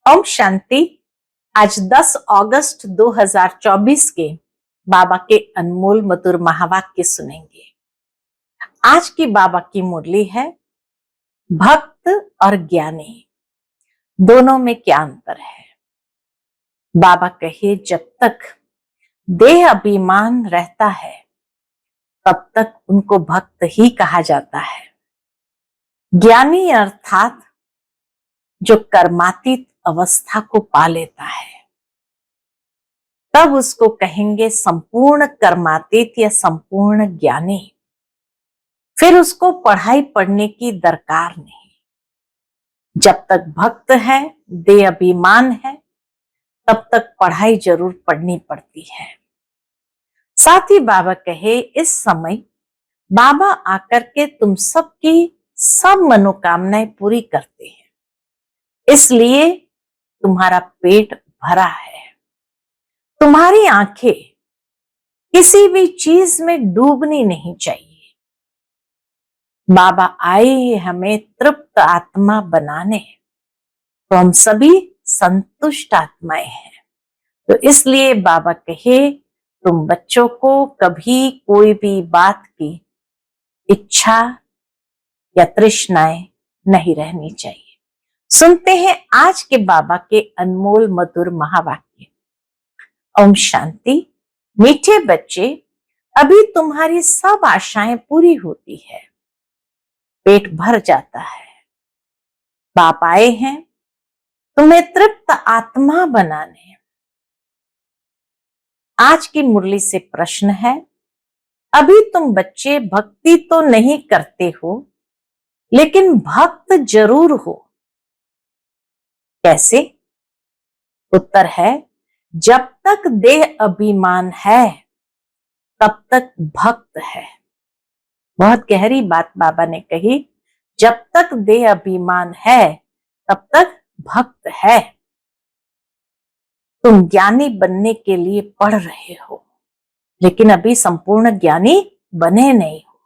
ओम शांति। आज 10 अगस्त 2024 के बाबा के अनमोल मधुर महावाक्य सुनेंगे। आज की बाबा की मुरली है, भक्त और ज्ञानी दोनों में क्या अंतर है। बाबा कहे, जब तक देह अभिमान रहता है तब तक उनको भक्त ही कहा जाता है। ज्ञानी अर्थात जो कर्मातीत अवस्था को पा लेता है तब उसको कहेंगे संपूर्ण कर्मातीत या संपूर्ण ज्ञानी। फिर उसको पढ़ाई पढ़ने की दरकार नहीं। जब तक भक्त है, देह अभिमान है, तब तक पढ़ाई जरूर पढ़नी पड़ती है। साथ ही बाबा कहे, इस समय बाबा आकर के तुम सबकी सब मनोकामनाएं पूरी करते हैं, इसलिए तुम्हारा पेट भरा है। तुम्हारी आंखें किसी भी चीज में डूबनी नहीं चाहिए। बाबा आए हमें तृप्त आत्मा बनाने, तो हम सभी संतुष्ट आत्माएं हैं। तो इसलिए बाबा कहे, तुम बच्चों को कभी कोई भी बात की इच्छा या तृष्णाएं नहीं रहनी चाहिए। सुनते हैं आज के बाबा के अनमोल मधुर महावाक्य। ओम शांति। मीठे बच्चे, अभी तुम्हारी सब आशाएं पूरी होती है, पेट भर जाता है। बाप आए हैं तुम्हें तृप्त आत्मा बनाने। आज की मुरली से प्रश्न है, अभी तुम बच्चे भक्ति तो नहीं करते हो, लेकिन भक्त जरूर हो। कैसे? उत्तर है, जब तक देह अभिमान है तब तक भक्त है। बहुत गहरी बात बाबा ने कही, जब तक देह अभिमान है तब तक भक्त है। तुम ज्ञानी बनने के लिए पढ़ रहे हो, लेकिन अभी संपूर्ण ज्ञानी बने नहीं हो,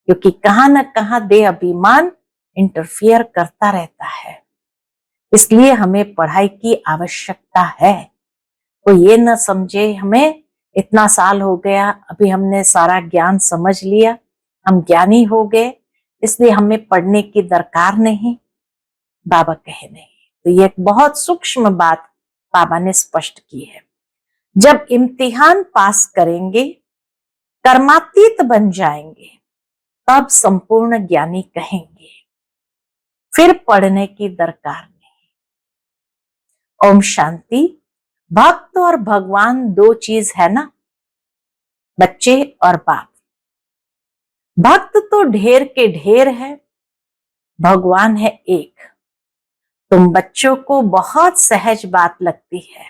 क्योंकि कहां न कहां देह अभिमान इंटरफियर करता रहता है। इसलिए हमें पढ़ाई की आवश्यकता है। तो ये न समझे हमें इतना साल हो गया, अभी हमने सारा ज्ञान समझ लिया, हम ज्ञानी हो गए, इसलिए हमें पढ़ने की दरकार नहीं। बाबा कहे नहीं। तो ये एक बहुत सूक्ष्म बात बाबा ने स्पष्ट की है। जब इम्तिहान पास करेंगे, कर्मातीत बन जाएंगे, तब संपूर्ण ज्ञानी कहेंगे, फिर पढ़ने की दरकार नहीं। ओम शांति। भक्त और भगवान दो चीज है ना, बच्चे और बाप। भक्त तो ढेर के ढेर है, भगवान है एक। तुम बच्चों को बहुत सहज बात लगती है।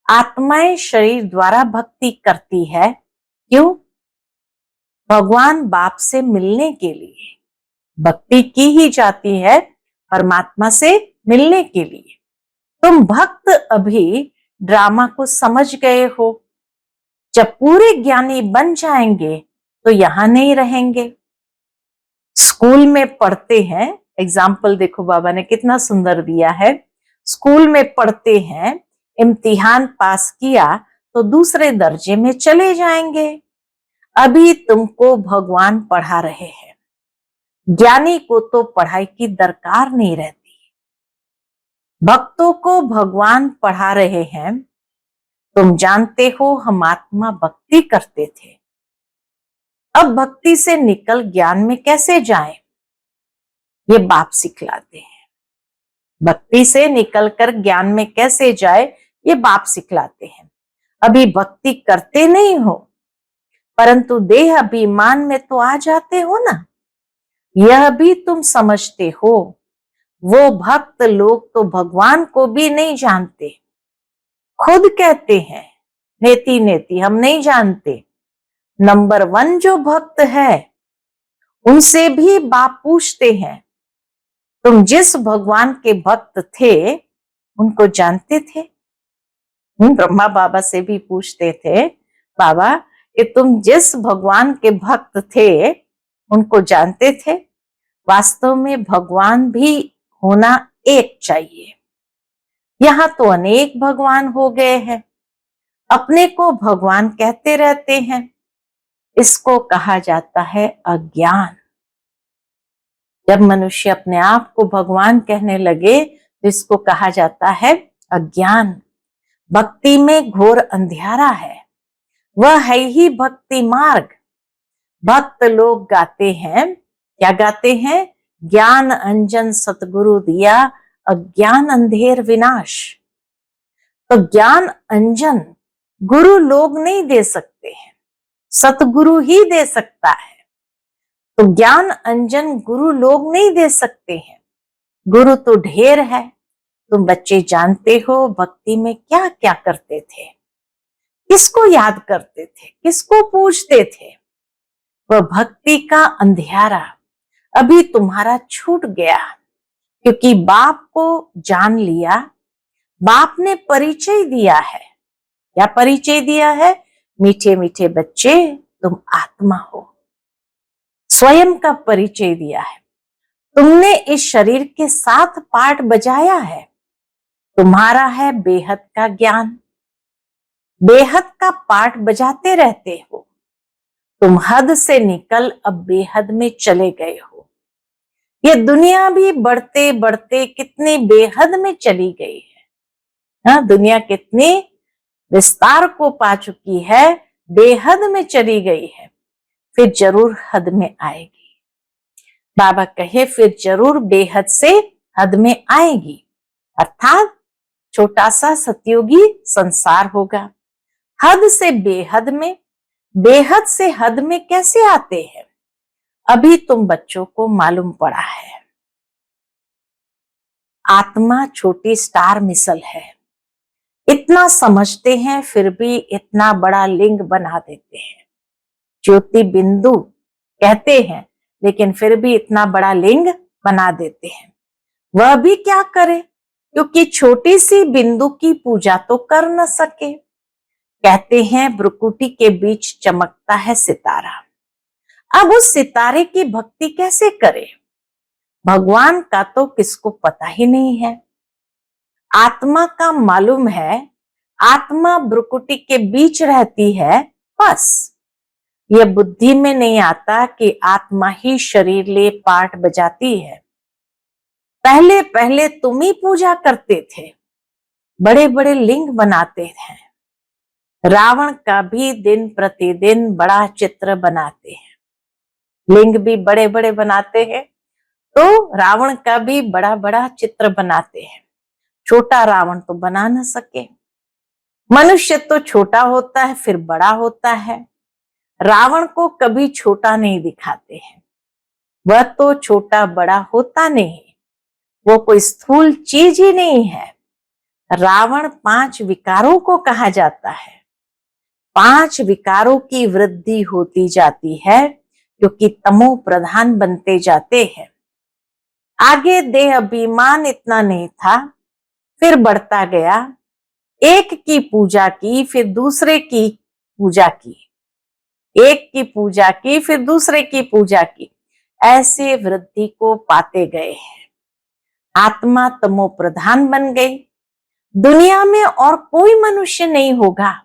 आत्माएं शरीर द्वारा भक्ति करती है, क्यों? भगवान बाप से मिलने के लिए भक्ति की ही जाती है, परमात्मा से मिलने के लिए। तुम भक्त अभी ड्रामा को समझ गए हो, जब पूरे ज्ञानी बन जाएंगे तो यहां नहीं रहेंगे। स्कूल में पढ़ते हैं, एग्जाम्पल देखो बाबा ने कितना सुंदर दिया है। स्कूल में पढ़ते हैं, इम्तिहान पास किया तो दूसरे दर्जे में चले जाएंगे। अभी तुमको भगवान पढ़ा रहे हैं। ज्ञानी को तो पढ़ाई की दरकार नहीं रहती। भक्तों को भगवान पढ़ा रहे हैं। तुम जानते हो हम आत्मा भक्ति करते थे, अब भक्ति से निकल ज्ञान में कैसे जाएं? ये बाप सिखलाते हैं। भक्ति से निकलकर ज्ञान में कैसे जाए, ये बाप सिखलाते हैं। अभी भक्ति करते नहीं हो, परंतु देह अभिमान में तो आ जाते हो ना, यह भी तुम समझते हो। वो भक्त लोग तो भगवान को भी नहीं जानते, खुद कहते हैं नेति नेति हम नहीं जानते। नंबर 1 जो भक्त है, उनसे भी बाप पूछते हैं, तुम जिस भगवान के भक्त थे उनको जानते थे? ब्रह्मा बाबा से भी पूछते थे, बाबा कि तुम जिस भगवान के भक्त थे उनको जानते थे? वास्तव में भगवान भी होना एक चाहिए। यहाँ तो अनेक भगवान हो गए हैं, अपने को भगवान कहते रहते हैं। इसको कहा जाता है अज्ञान। जब मनुष्य अपने आप को भगवान कहने लगे तो इसको कहा जाता है अज्ञान। भक्ति में घोर अंधियारा है, वह है ही भक्ति मार्ग। भक्त लोग गाते हैं, क्या गाते हैं? ज्ञान अंजन सतगुरु दिया, अज्ञान अंधेर विनाश। तो ज्ञान अंजन गुरु लोग नहीं दे सकते हैं, सतगुरु ही दे सकता है। तो ज्ञान अंजन गुरु लोग नहीं दे सकते हैं, गुरु तो ढेर है। तुम बच्चे जानते हो भक्ति में क्या क्या करते थे, किसको याद करते थे, किसको पूछते थे। वह भक्ति का अंधियारा अभी तुम्हारा छूट गया, क्योंकि बाप को जान लिया। बाप ने परिचय दिया है। क्या परिचय दिया है? मीठे मीठे बच्चे, तुम आत्मा हो। स्वयं का परिचय दिया है। तुमने इस शरीर के साथ पार्ट बजाया है। तुम्हारा है बेहद का ज्ञान, बेहद का पार्ट बजाते रहते हो। तुम हद से निकल अब बेहद में चले गए हो। ये दुनिया भी बढ़ते बढ़ते कितने बेहद में चली गई है। हाँ, दुनिया कितनी विस्तार को पा चुकी है, बेहद में चली गई है, फिर जरूर हद में आएगी। बाबा कहे फिर जरूर बेहद से हद में आएगी, अर्थात छोटा सा सतयुगी संसार होगा। हद से बेहद में, बेहद से हद में कैसे आते हैं? अभी तुम बच्चों को मालूम पड़ा है, आत्मा छोटी स्टार मिसल है। इतना समझते हैं फिर भी इतना बड़ा लिंग बना देते हैं। ज्योति बिंदु कहते हैं, लेकिन फिर भी इतना बड़ा लिंग बना देते हैं। वह भी क्या करे, क्योंकि छोटी सी बिंदु की पूजा तो कर न सके। कहते हैं भ्रुकुटी के बीच चमकता है सितारा। अब उस सितारे की भक्ति कैसे करे? भगवान का तो किसको पता ही नहीं है। आत्मा का मालूम है, आत्मा भ्रुकुटी के बीच रहती है, बस। यह बुद्धि में नहीं आता कि आत्मा ही शरीर ले पार्ट बजाती है। पहले पहले तुम ही पूजा करते थे, बड़े बड़े लिंग बनाते थे। रावण का भी दिन प्रतिदिन बड़ा चित्र बनाते हैं। लिंग भी बड़े बड़े बनाते हैं, तो रावण का भी बड़ा बड़ा चित्र बनाते हैं। छोटा रावण तो बना न सके। मनुष्य तो छोटा होता है फिर बड़ा होता है, रावण को कभी छोटा नहीं दिखाते हैं। वह तो छोटा बड़ा होता नहीं, वो कोई स्थूल चीज ही नहीं है। रावण 5 विकारों को कहा जाता है। 5 विकारों की वृद्धि होती जाती है, क्योंकि तमो प्रधान बनते जाते हैं। आगे देह अभिमान इतना नहीं था, फिर बढ़ता गया। एक की पूजा की फिर दूसरे की पूजा की, एक की पूजा की फिर दूसरे की पूजा की, ऐसे वृद्धि को पाते गए हैं। आत्मा तमो प्रधान बन गई। दुनिया में और कोई मनुष्य नहीं होगा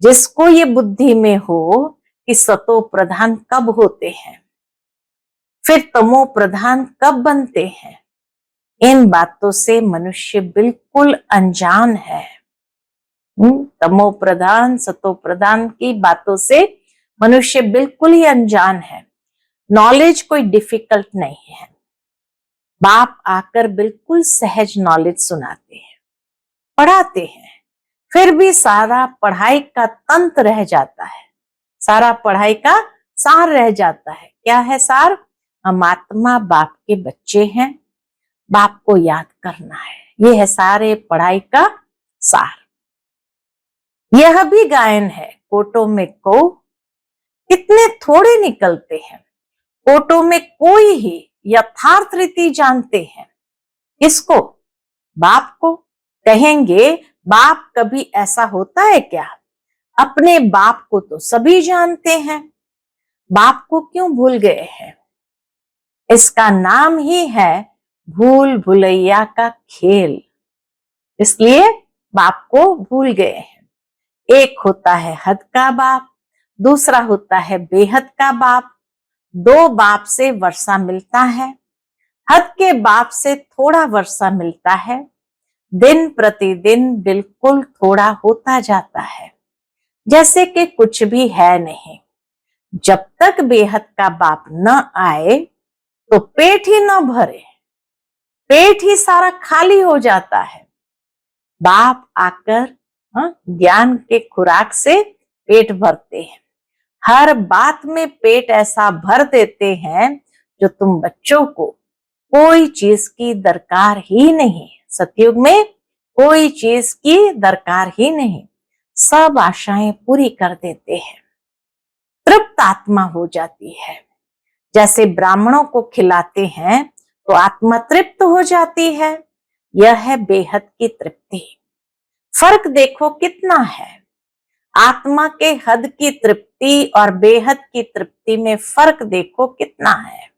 जिसको ये बुद्धि में हो कि सतो प्रधान कब होते हैं, फिर तमो प्रधान कब बनते हैं। इन बातों से मनुष्य बिल्कुल अनजान है। तमो प्रधान सतो प्रधान की बातों से मनुष्य बिल्कुल ही अनजान है। नॉलेज कोई डिफिकल्ट नहीं है। बाप आकर बिल्कुल सहज नॉलेज सुनाते हैं, पढ़ाते हैं, फिर भी सारा पढ़ाई का तंत्र रह जाता है, सारा पढ़ाई का सार रह जाता है। क्या है सार? हम आत्मा बाप के बच्चे हैं, बाप को याद करना है। ये है सारे पढ़ाई का सार। यह भी गायन है, कोटों में को कितने थोड़े निकलते हैं। कोटों में कोई ही यथार्थ रीति जानते हैं। किसको? बाप को। कहेंगे बाप कभी ऐसा होता है क्या? अपने बाप को तो सभी जानते हैं, बाप को क्यों भूल गए हैं? इसका नाम ही है भूल भुलैया का खेल। इसलिए बाप को भूल गए हैं। एक होता है हद का बाप, दूसरा होता है बेहद का बाप। दो बाप से वर्षा मिलता है, हद के बाप से थोड़ा वर्षा मिलता है। दिन प्रतिदिन बिल्कुल थोड़ा होता जाता है, जैसे कि कुछ भी है नहीं। जब तक बेहद का बाप न आए तो पेट ही न भरे, पेट ही सारा खाली हो जाता है। बाप आकर ज्ञान के खुराक से पेट भरते हैं। हर बात में पेट ऐसा भर देते हैं जो तुम बच्चों को कोई चीज की दरकार ही नहीं। सतयुग में कोई चीज की दरकार ही नहीं, सब आशाएं पूरी कर देते हैं। तृप्त आत्मा हो जाती है। जैसे ब्राह्मणों को खिलाते हैं तो आत्मा तृप्त हो जाती है। यह है बेहद की तृप्ति। फर्क देखो कितना है। आत्मा के हद की तृप्ति और बेहद की तृप्ति में फर्क देखो कितना है।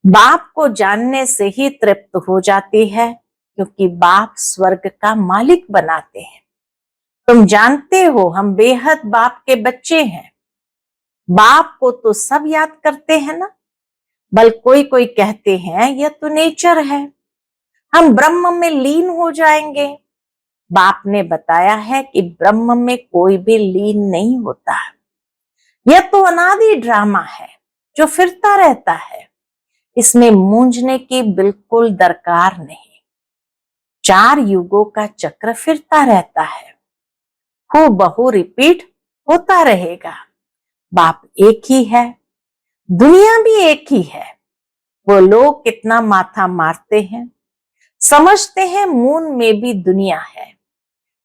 बाप को जानने से ही तृप्त हो जाती है, क्योंकि बाप स्वर्ग का मालिक बनाते हैं। तुम जानते हो हम बेहद बाप के बच्चे हैं। बाप को तो सब याद करते हैं ना, बल कोई कोई कहते हैं यह तो नेचर है, हम ब्रह्म में लीन हो जाएंगे। बाप ने बताया है कि ब्रह्म में कोई भी लीन नहीं होता। यह तो अनादि ड्रामा है जो फिरता रहता है, इसमें मूंझने की बिल्कुल दरकार नहीं। 4 युगों का चक्र फिरता रहता है, हूबहू रिपीट होता रहेगा। बाप एक ही है, दुनिया भी एक ही है। वो लोग कितना माथा मारते हैं, समझते हैं मून में भी दुनिया है,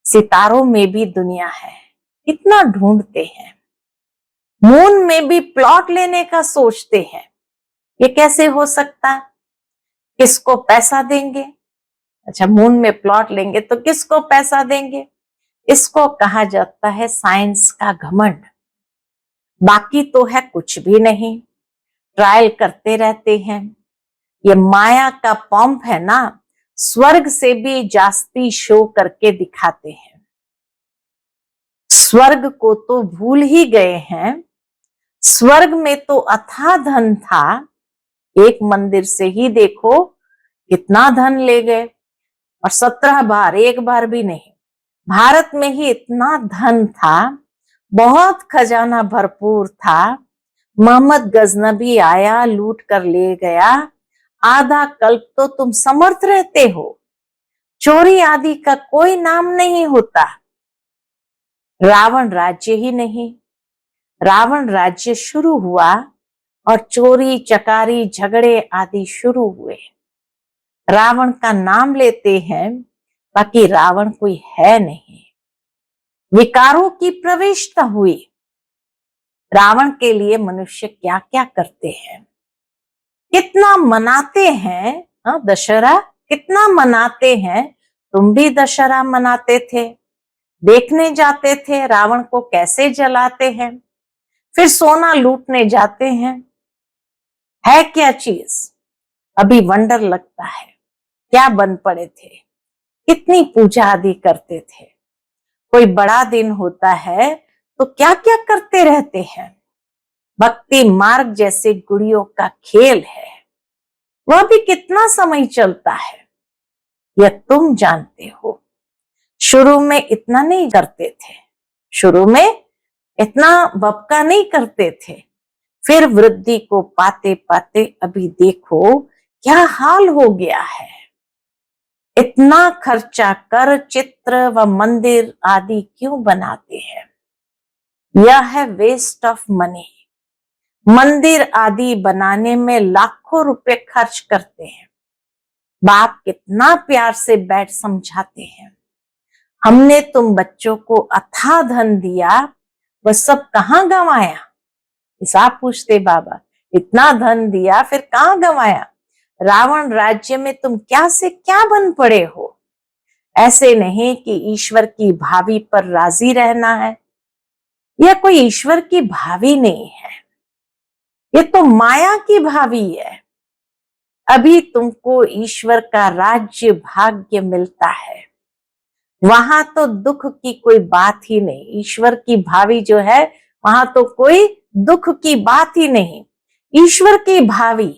सितारों में भी दुनिया है, कितना ढूंढते हैं। मून में भी प्लॉट लेने का सोचते हैं, ये कैसे हो सकता, किसको पैसा देंगे। अच्छा, मून में प्लॉट लेंगे तो किसको पैसा देंगे। इसको कहा जाता है साइंस का घमंड। बाकी तो है कुछ भी नहीं, ट्रायल करते रहते हैं। ये माया का पंप है ना, स्वर्ग से भी जास्ती शो करके दिखाते हैं। स्वर्ग को तो भूल ही गए हैं। स्वर्ग में तो अथाह धन था, एक मंदिर से ही देखो कितना धन ले गए, और 17 बार, एक बार भी नहीं। भारत में ही इतना धन था, बहुत खजाना भरपूर था। मोहम्मद गजनबी आया, लूट कर ले गया। आधा कल्प तो तुम समर्थ रहते हो, चोरी आदि का कोई नाम नहीं होता। रावण राज्य ही नहीं, रावण राज्य शुरू हुआ और चोरी चकारी झगड़े आदि शुरू हुए। रावण का नाम लेते हैं, बाकी रावण कोई है नहीं। विकारों की प्रविष्टता हुई। रावण के लिए मनुष्य क्या क्या करते हैं, कितना मनाते हैं। दशहरा कितना मनाते हैं। तुम भी दशहरा मनाते थे, देखने जाते थे रावण को कैसे जलाते हैं, फिर सोना लूटने जाते हैं। है क्या चीज, अभी वंडर लगता है क्या बन पड़े थे, कितनी पूजा आदि करते थे। कोई बड़ा दिन होता है तो क्या क्या करते रहते हैं। भक्ति मार्ग जैसे गुड़ियों का खेल है, वह भी कितना समय चलता है, यह तुम जानते हो। शुरू में इतना नहीं करते थे, शुरू में इतना बपका नहीं करते थे, फिर वृद्धि को पाते पाते अभी देखो क्या हाल हो गया है। इतना खर्चा कर चित्र व मंदिर आदि क्यों बनाते हैं, यह है वेस्ट ऑफ मनी। मंदिर आदि बनाने में लाखों रुपए खर्च करते हैं। बाप कितना प्यार से बैठ समझाते हैं, हमने तुम बच्चों को अथाह धन दिया, वह सब कहाँ गंवाया। हिसाब पूछते बाबा, इतना धन दिया फिर कहाँ गंवाया। रावण राज्य में तुम क्या से क्या बन पड़े हो। ऐसे नहीं कि ईश्वर की भावी पर राजी रहना है, यह कोई ईश्वर की भावी नहीं है, ये तो माया की भावी है। अभी तुमको ईश्वर का राज्य भाग्य मिलता है, वहां तो दुख की कोई बात ही नहीं। ईश्वर की भावी जो है वहां तो कोई दुख की बात ही नहीं। ईश्वर की भावी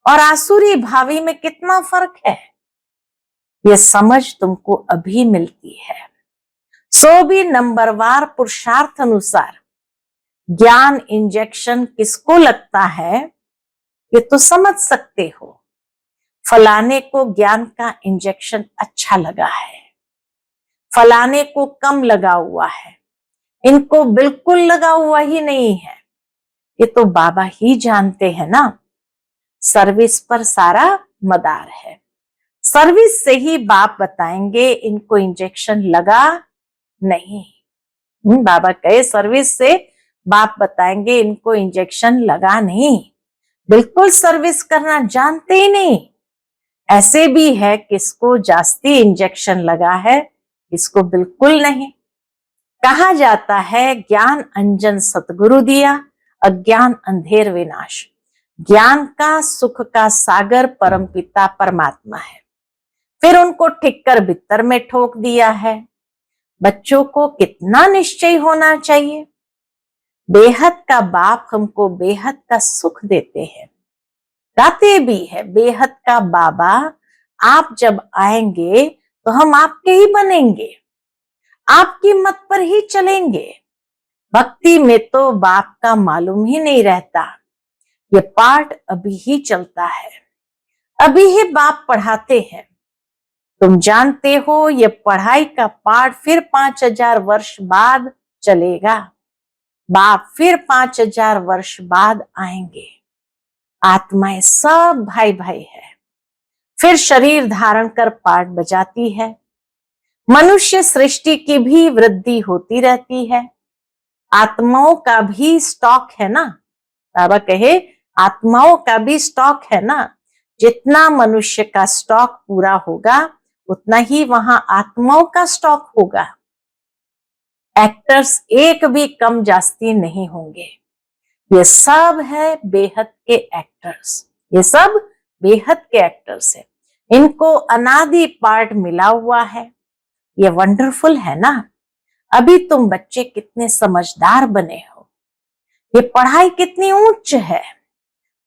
और आसुरी भावी में कितना फर्क है, ये समझ तुमको अभी मिलती है। सो भी नंबरवार पुरुषार्थ अनुसार ज्ञान इंजेक्शन किसको लगता है, ये तो समझ सकते हो। फलाने को ज्ञान का इंजेक्शन अच्छा लगा है, फलाने को कम लगा हुआ है, इनको बिल्कुल लगा हुआ ही नहीं है। ये तो बाबा ही जानते हैं ना। सर्विस पर सारा मदार है। सर्विस से ही बाप बताएंगे इनको इंजेक्शन लगा नहीं। बाबा कहे सर्विस से बाप बताएंगे इनको इंजेक्शन लगा नहीं। बिल्कुल सर्विस करना जानते ही नहीं। ऐसे भी है किसको जास्ती इंजेक्शन लगा है, किसको बिल्कुल नहीं। कहा जाता है ज्ञान अंजन सतगुरु दिया, अज्ञान अंधेर विनाश। ज्ञान का सुख का सागर परमपिता परमात्मा है, फिर उनको ठिक्कर बित्तर में ठोक दिया है। बच्चों को कितना निश्चय होना चाहिए। बेहद का बाप हमको बेहद का सुख देते हैं। गाते भी है बेहद का बाबा आप जब आएंगे तो हम आपके ही बनेंगे, आपकी मत पर ही चलेंगे। भक्ति में तो बाप का मालूम ही नहीं रहता। ये पाठ अभी ही चलता है, अभी ही बाप पढ़ाते हैं। तुम जानते हो ये पढ़ाई का पाठ फिर 5000 वर्ष बाद चलेगा। बाप फिर 5000 वर्ष बाद आएंगे। आत्माएं सब भाई भाई है, फिर शरीर धारण कर पाठ बजाती है। मनुष्य सृष्टि की भी वृद्धि होती रहती है। आत्माओं का भी स्टॉक है ना। बाबा कहे आत्माओं का भी स्टॉक है ना। जितना मनुष्य का स्टॉक पूरा होगा उतना ही वहां आत्माओं का स्टॉक होगा। एक्टर्स एक भी कम जास्ती नहीं होंगे। ये सब है बेहद के एक्टर्स, ये सब बेहद के एक्टर्स है। इनको अनादि पार्ट मिला हुआ है। ये वंडरफुल है ना। अभी तुम बच्चे कितने समझदार बने हो। ये पढ़ाई कितनी उच्च है।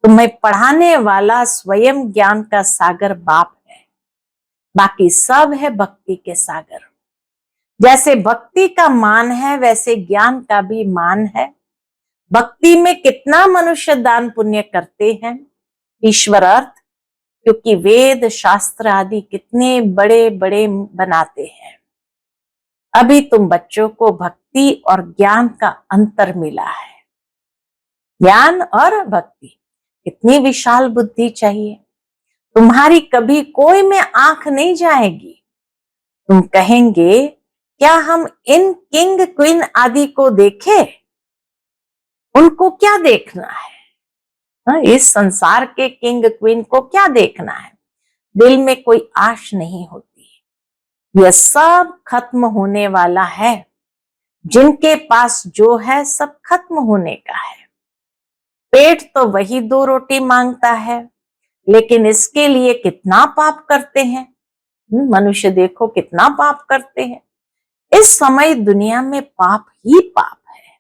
तुम्हें पढ़ाने वाला स्वयं ज्ञान का सागर बाप है। बाकी सब है भक्ति के सागर। जैसे भक्ति का मान है वैसे ज्ञान का भी मान है। भक्ति में कितना मनुष्य दान पुण्य करते हैं ईश्वर अर्थ, क्योंकि वेद शास्त्र आदि कितने बड़े बड़े बनाते हैं। अभी तुम बच्चों को भक्ति और ज्ञान का अंतर मिला है। ज्ञान और भक्ति, कितनी विशाल बुद्धि चाहिए। तुम्हारी कभी कोई में आंख नहीं जाएगी। तुम कहेंगे क्या हम इन किंग क्वीन आदि को देखें, उनको क्या देखना है। इस संसार के किंग क्वीन को क्या देखना है। दिल में कोई आश नहीं होती। यह सब खत्म होने वाला है। जिनके पास जो है सब खत्म होने का है। पेट तो वही 2 रोटी मांगता है, लेकिन इसके लिए कितना पाप करते हैं। मनुष्य देखो कितना पाप करते हैं। इस समय दुनिया में पाप ही पाप है।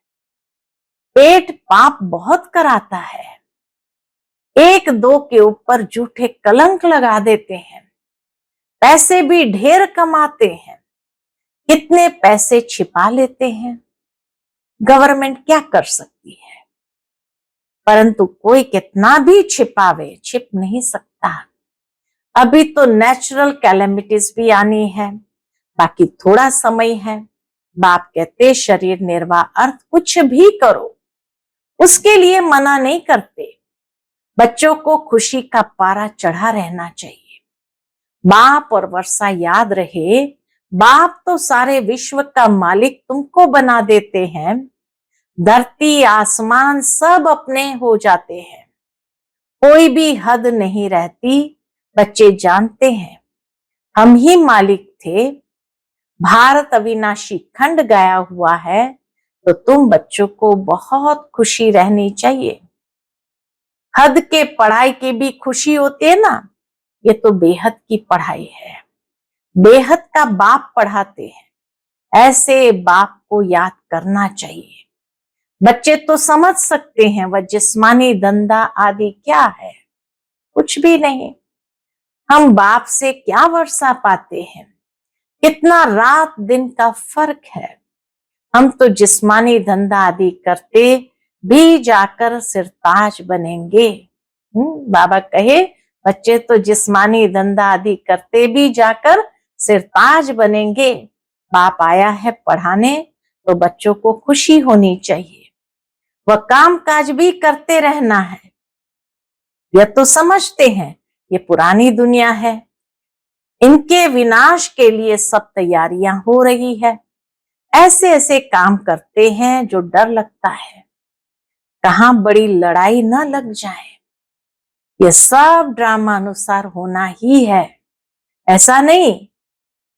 पेट पाप बहुत कराता है। 1-2 के ऊपर झूठे कलंक लगा देते हैं। पैसे भी ढेर कमाते हैं। कितने पैसे छिपा लेते हैं। गवर्नमेंट क्या कर सकती है, परंतु कोई कितना भी छिपावे छिप नहीं सकता। अभी तो नेचुरल कैलेमिटीज भी आनी है, बाकी थोड़ा समय है। बाप कहते शरीर निर्वाह अर्थ कुछ भी करो, उसके लिए मना नहीं करते। बच्चों को खुशी का पारा चढ़ा रहना चाहिए। बाप और वर्षा याद रहे, बाप तो सारे विश्व का मालिक तुमको बना देते हैं। धरती आसमान सब अपने हो जाते हैं। कोई भी हद नहीं रहती। बच्चे जानते हैं हम ही मालिक थे। भारत अविनाशी खंड गया हुआ है, तो तुम बच्चों को बहुत खुशी रहनी चाहिए। हद के पढ़ाई की भी खुशी होती है ना, ये तो बेहद की पढ़ाई है। बेहद का बाप पढ़ाते हैं। ऐसे बाप को याद करना चाहिए। बच्चे तो समझ सकते हैं वह जिस्मानी धंधा आदि क्या है, कुछ भी नहीं। हम बाप से क्या वर्षा पाते हैं, कितना रात दिन का फर्क है। हम तो जिस्मानी धंधा आदि करते भी जाकर सिरताज बनेंगे। बाबा कहे बच्चे तो जिस्मानी धंधा आदि करते भी जाकर सिरताज बनेंगे। बाप आया है पढ़ाने, तो बच्चों को खुशी होनी चाहिए। वह काम काज भी करते रहना है। यह तो समझते हैं ये पुरानी दुनिया है, इनके विनाश के लिए सब तैयारियां हो रही है। ऐसे ऐसे काम करते हैं जो डर लगता है, कहां बड़ी लड़ाई न लग जाए। यह सब ड्रामा अनुसार होना ही है। ऐसा नहीं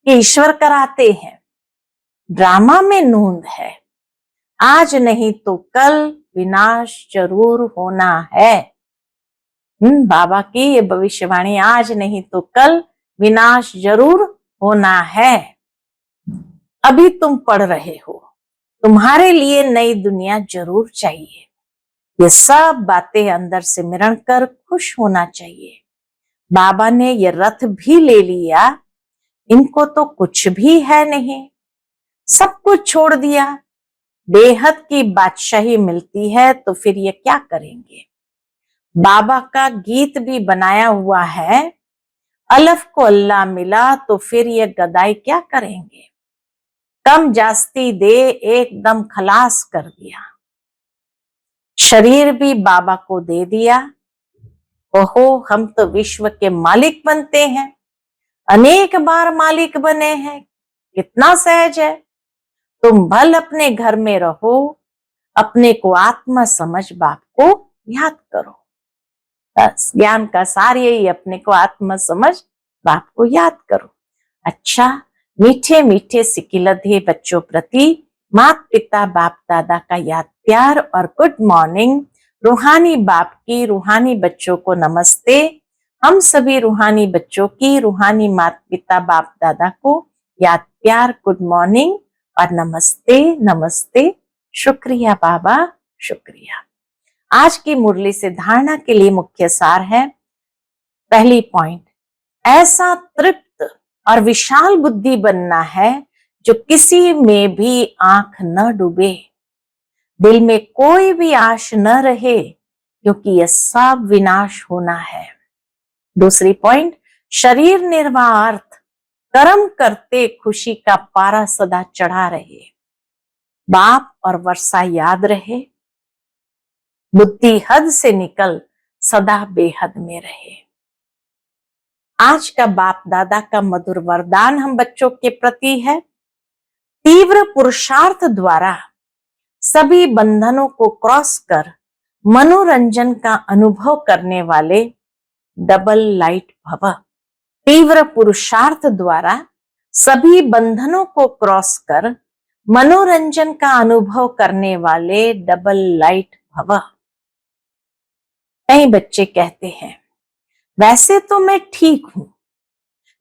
कि ईश्वर कराते हैं, ड्रामा में नूंद है। आज नहीं तो कल विनाश जरूर होना है। बाबा की ये भविष्यवाणी, आज नहीं तो कल विनाश जरूर होना है। अभी तुम पढ़ रहे हो, तुम्हारे लिए नई दुनिया जरूर चाहिए। ये सब बातें अंदर से मिरण कर खुश होना चाहिए। बाबा ने ये रथ भी ले लिया, इनको तो कुछ भी है नहीं, सब कुछ छोड़ दिया। बेहद की बादशाही मिलती है तो फिर ये क्या करेंगे। बाबा का गीत भी बनाया हुआ है, अलफ को अल्लाह मिला तो फिर ये गदाई क्या करेंगे। कम जास्ती दे एकदम खलास कर दिया। शरीर भी बाबा को दे दिया। ओहो, हम तो विश्व के मालिक बनते हैं, अनेक बार मालिक बने हैं, कितना सहज है। तुम भल अपने घर में रहो, अपने को आत्मा समझ बाप को याद करो। बस ज्ञान का सार यही, अपने को आत्मा समझ बाप को याद करो। अच्छा, मीठे मीठे सिकिलधे बच्चों प्रति माता पिता बाप दादा का याद प्यार और गुड मॉर्निंग। रूहानी बाप की रूहानी बच्चों को नमस्ते। हम सभी रूहानी बच्चों की रूहानी माता पिता बाप दादा को याद प्यार, गुड मॉर्निंग और नमस्ते नमस्ते। शुक्रिया बाबा, शुक्रिया। आज की मुरली से धारणा के लिए मुख्य सार है। पहली पॉइंट, ऐसा तृप्त और विशाल बुद्धि बनना है जो किसी में भी आंख न डूबे, दिल में कोई भी आश न रहे, क्योंकि यह सब विनाश होना है। दूसरी पॉइंट, शरीर निर्वाह कर्म करते खुशी का पारा सदा चढ़ा रहे, बाप और वर्षा याद रहे, बुद्धि हद से निकल सदा बेहद में रहे। आज का बाप दादा का मधुर वरदान हम बच्चों के प्रति है। तीव्र पुरुषार्थ द्वारा सभी बंधनों को क्रॉस कर मनोरंजन का अनुभव करने वाले डबल लाइट भव। तीव्र पुरुषार्थ द्वारा सभी बंधनों को क्रॉस कर मनोरंजन का अनुभव करने वाले डबल लाइट भव। कई बच्चे कहते हैं वैसे तो मैं ठीक हूं,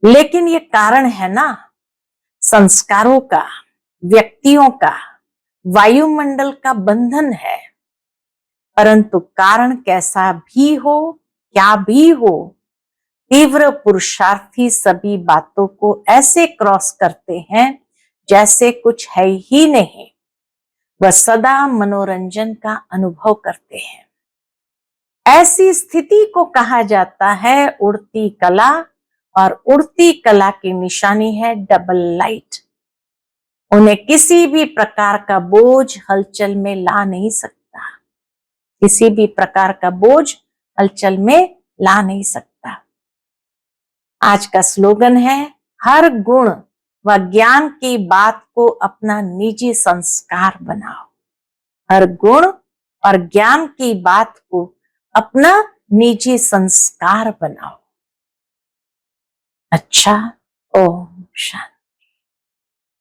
लेकिन ये कारण है ना संस्कारों का, व्यक्तियों का, वायुमंडल का बंधन है। परंतु कारण कैसा भी हो, क्या भी हो, तीव्र पुरुषार्थी सभी बातों को ऐसे क्रॉस करते हैं जैसे कुछ है ही नहीं। वह सदा मनोरंजन का अनुभव करते हैं। ऐसी स्थिति को कहा जाता है उड़ती कला, और उड़ती कला की निशानी है डबल लाइट। उन्हें किसी भी प्रकार का बोझ हलचल में ला नहीं सकता, किसी भी प्रकार का बोझ हलचल में ला नहीं सकता। आज का स्लोगन है, हर गुण व ज्ञान की बात को अपना निजी संस्कार बनाओ। हर गुण और ज्ञान की बात को अपना निजी संस्कार बनाओ। अच्छा, ओम शांति।